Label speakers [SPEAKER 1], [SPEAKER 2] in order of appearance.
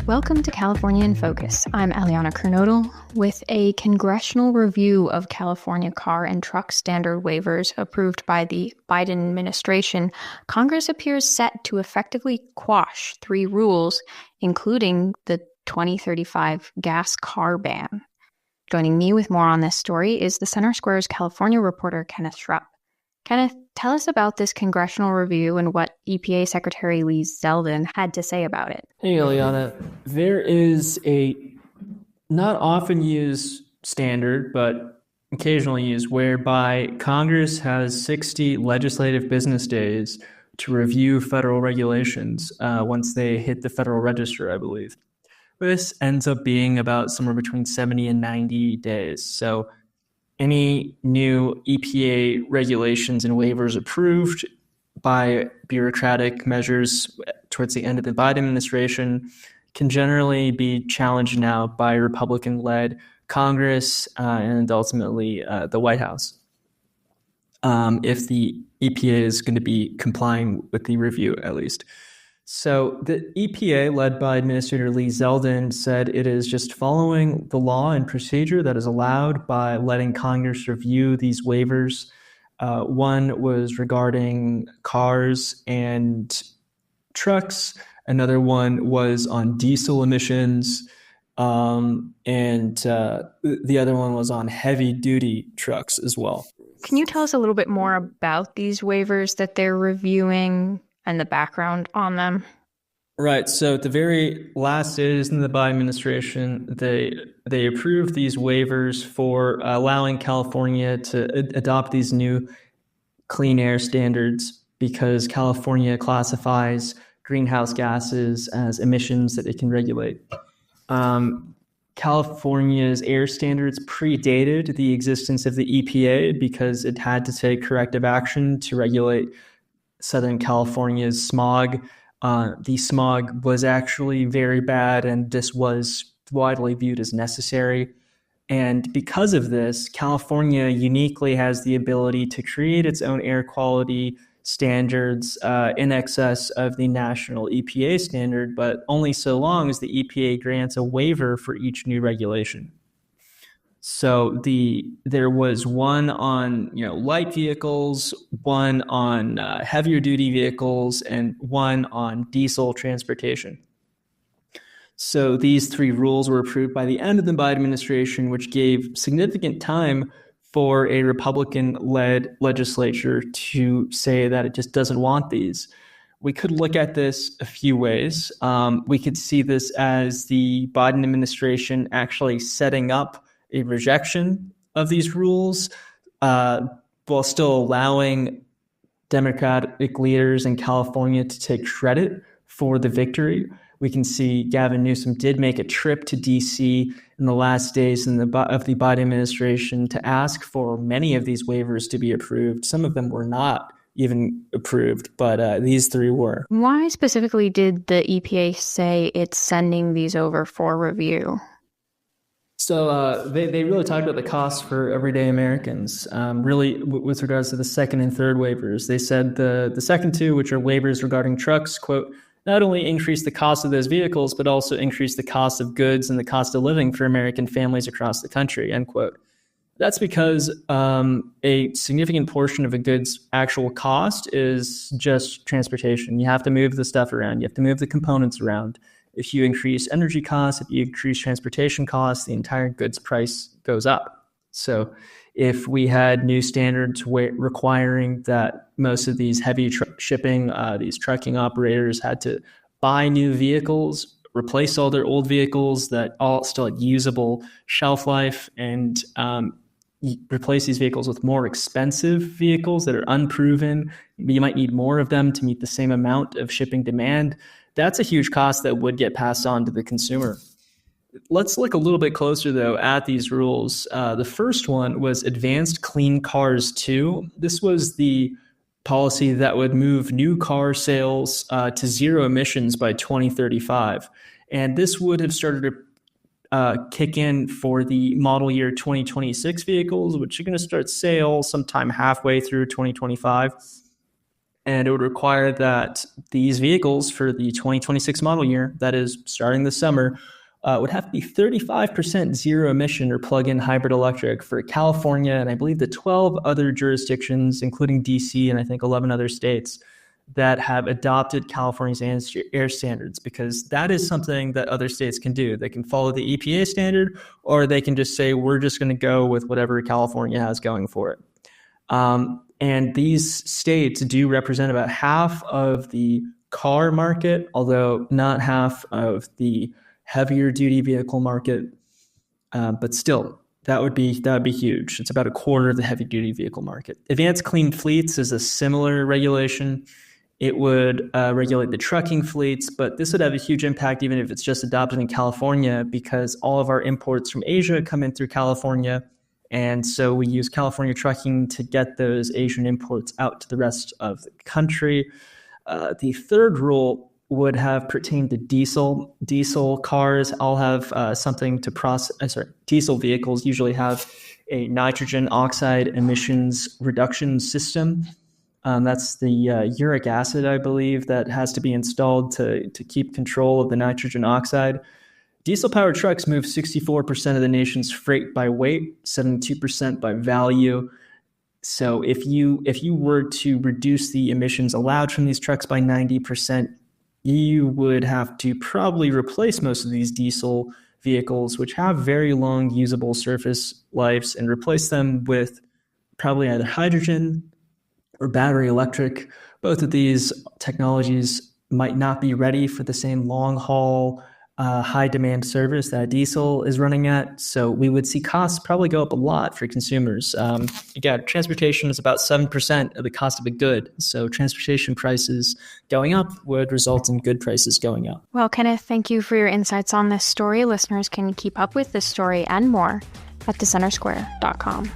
[SPEAKER 1] Welcome to California in Focus. I'm Aliana Kernodle. With a congressional review of California car and truck standard waivers approved by the Biden administration, Congress appears set to effectively quash 3 rules, including the 2035 gas car ban. Joining me with more on this story is the Center Square's California reporter, Kenneth Schrupp. Kenneth, tell us about this congressional review and what EPA Secretary Lee Zeldin had to say about it.
[SPEAKER 2] Hey, Eliana. There is a not often used standard, but occasionally used, whereby Congress has 60 legislative business days to review federal regulations once they hit the Federal Register, I believe. This ends up being about somewhere between 70 and 90 days. So any new EPA regulations and waivers approved by bureaucratic measures towards the end of the Biden administration can generally be challenged now by Republican-led Congress and ultimately the White House, if the EPA is going to be complying with the review, at least. So the EPA, led by Administrator Lee Zeldin, said it is just following the law and procedure that is allowed by letting Congress review these waivers. One was regarding cars and trucks. Another one was on diesel emissions. And the other one was on heavy-duty trucks as well.
[SPEAKER 1] Can you tell us a little bit more about these waivers that they're reviewing and the background on them?
[SPEAKER 2] Right. So at the very last days in the Biden administration, they approved these waivers for allowing California to adopt these new clean air standards because California classifies greenhouse gases as emissions that it can regulate. California's air standards predated the existence of the EPA because it had to take corrective action to regulate Southern California's smog. The smog was actually very bad, and this was widely viewed as necessary. And because of this, California uniquely has the ability to create its own air quality standards in excess of the national EPA standard, but only so long as the EPA grants a waiver for each new regulation. So there was one on light vehicles, one on heavier duty vehicles, and one on diesel transportation. So these 3 rules were approved by the end of the Biden administration, which gave significant time for a Republican-led legislature to say that it just doesn't want these. We could look at this a few ways. We could see this as the Biden administration actually setting up a rejection of these rules while still allowing Democratic leaders in California to take credit for the victory. We can see Gavin Newsom did make a trip to D.C. in the last days of the Biden administration to ask for many of these waivers to be approved. Some of them were not even approved, but these 3 were.
[SPEAKER 1] Why specifically did the EPA say it's sending these over for review?
[SPEAKER 2] So they really talked about the cost for everyday Americans, really with regards to the second and third waivers. They said the second 2, which are waivers regarding trucks, quote, not only increase the cost of those vehicles, but also increase the cost of goods and the cost of living for American families across the country, end quote. That's because a significant portion of a good's actual cost is just transportation. You have to move the stuff around. You have to move the components around. If you increase energy costs, if you increase transportation costs, the entire goods price goes up. So if we had new standards requiring that most of these heavy shipping, these trucking operators had to buy new vehicles, replace all their old vehicles that all still had usable shelf life, and replace these vehicles with more expensive vehicles that are unproven, you might need more of them to meet the same amount of shipping demand. That's a huge cost that would get passed on to the consumer. Let's look a little bit closer, though, at these rules. The first one was Advanced Clean Cars 2. This was the policy that would move new car sales to zero emissions by 2035. And this would have started to kick in for the model year 2026 vehicles, which are going to start sale sometime halfway through 2025. And it would require that these vehicles for the 2026 model year, that is starting this summer, would have to be 35% zero emission or plug-in hybrid electric for California and I believe the 12 other jurisdictions, including DC and I think 11 other states, that have adopted California's air standards, because that is something that other states can do. They can follow the EPA standard, or they can just say, we're just going to go with whatever California has going for it. And these states do represent about half of the car market, although not half of the heavier duty vehicle market. But still, that would be huge. It's about a quarter of the heavy duty vehicle market. Advanced Clean Fleets is a similar regulation. It would regulate the trucking fleets, but this would have a huge impact even if it's just adopted in California, because all of our imports from Asia come in through California. And so we use California trucking to get those Asian imports out to the rest of the country. The third rule would have pertained to diesel. Diesel cars all have something to process. Diesel vehicles usually have a nitrogen oxide emissions reduction system. That's the uric acid, I believe, that has to be installed to keep control of the nitrogen oxide. Diesel-powered trucks move 64% of the nation's freight by weight, 72% by value. So if you were to reduce the emissions allowed from these trucks by 90%, you would have to probably replace most of these diesel vehicles, which have very long usable surface lives, and replace them with probably either hydrogen or battery electric. Both of these technologies might not be ready for the same long-haul, high-demand service that diesel is running at. So we would see costs probably go up a lot for consumers. Again, transportation is about 7% of the cost of a good. So transportation prices going up would result in good prices going up.
[SPEAKER 1] Well, Kenneth, thank you for your insights on this story. Listeners can keep up with this story and more at thecentersquare.com.